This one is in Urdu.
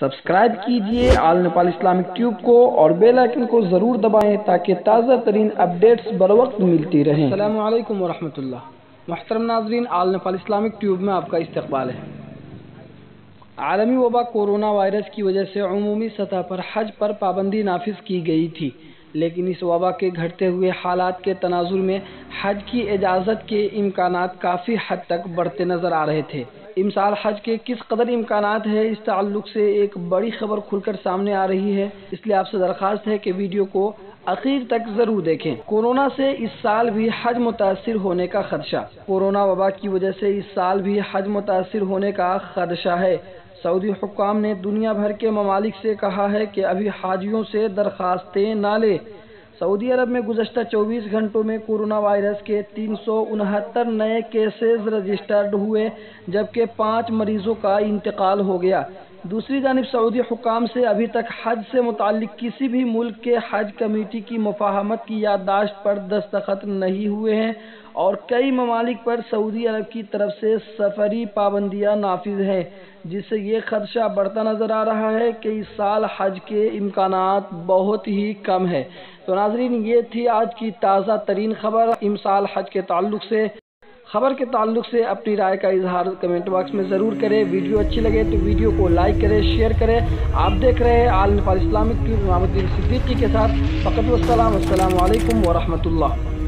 سبسکرائب کیجئے آل نیپال اسلامک ٹیوب کو اور بیل آئیکن کو ضرور دبائیں تاکہ تازہ ترین اپڈیٹس بروقت ملتی رہیں۔ السلام علیکم ورحمۃ اللہ۔ محترم ناظرین، آل نیپال اسلامک ٹیوب میں آپ کا استقبال ہے۔ عالمی وبا کورونا وائرس کی وجہ سے عمومی سطح پر حج پر پابندی نافذ کی گئی تھی، لیکن اس وبا کے گھٹتے ہوئے حالات کے تناظر میں حج کی اجازت کے امکانات کافی حد تک بڑھتے نظر آ رہے تھے۔ امسال حج کے کس قدر امکانات ہے، اس تعلق سے ایک بڑی خبر کھل کر سامنے آ رہی ہے، اس لیے آپ سے درخواست ہے کہ ویڈیو کو آخر تک ضرور دیکھیں۔ کورونا سے اس سال بھی حج متاثر ہونے کا خدشہ۔ کورونا وبا کی وجہ سے اس سال بھی حج متاثر ہونے کا خدشہ ہے۔ سعودی حکام نے دنیا بھر کے ممالک سے کہا ہے کہ ابھی حاجیوں سے درخواستیں نہ لیں۔ سعودی عرب میں گزشتہ 24 گھنٹوں میں کورونا وائرس کے 369 نئے کیسز رجسٹرڈ ہوئے، جبکہ 5 مریضوں کا انتقال ہو گیا۔ دوسری جانب سعودی حکام سے ابھی تک حج سے متعلق کسی بھی ملک کے حج کمیٹی کی مفاہمت کی یادداشت پر دستخط نہیں ہوئے ہیں، اور کئی ممالک پر سعودی عرب کی طرف سے سفری پابندیاں نافذ ہیں، جس سے یہ خدشہ بڑھتا نظر آ رہا ہے کہ اس سال حج کے امکانات بہت ہی کم ہیں۔ تو ناظرین، یہ تھی آج کی تازہ ترین خبر امسال حج کے تعلق سے۔ خبر کے تعلق سے اپنی رائے کا اظہار کمنٹ باکس میں ضرور کریں۔ ویڈیو اچھی لگے تو ویڈیو کو لائک کریں، شیئر کریں۔ آپ دیکھ رہے ہیں آل نیپال اسلامک ٹیوب امام الدین صدیقی کے ساتھ۔ فقط والسلام، السلام علیکم ورحمۃ اللہ۔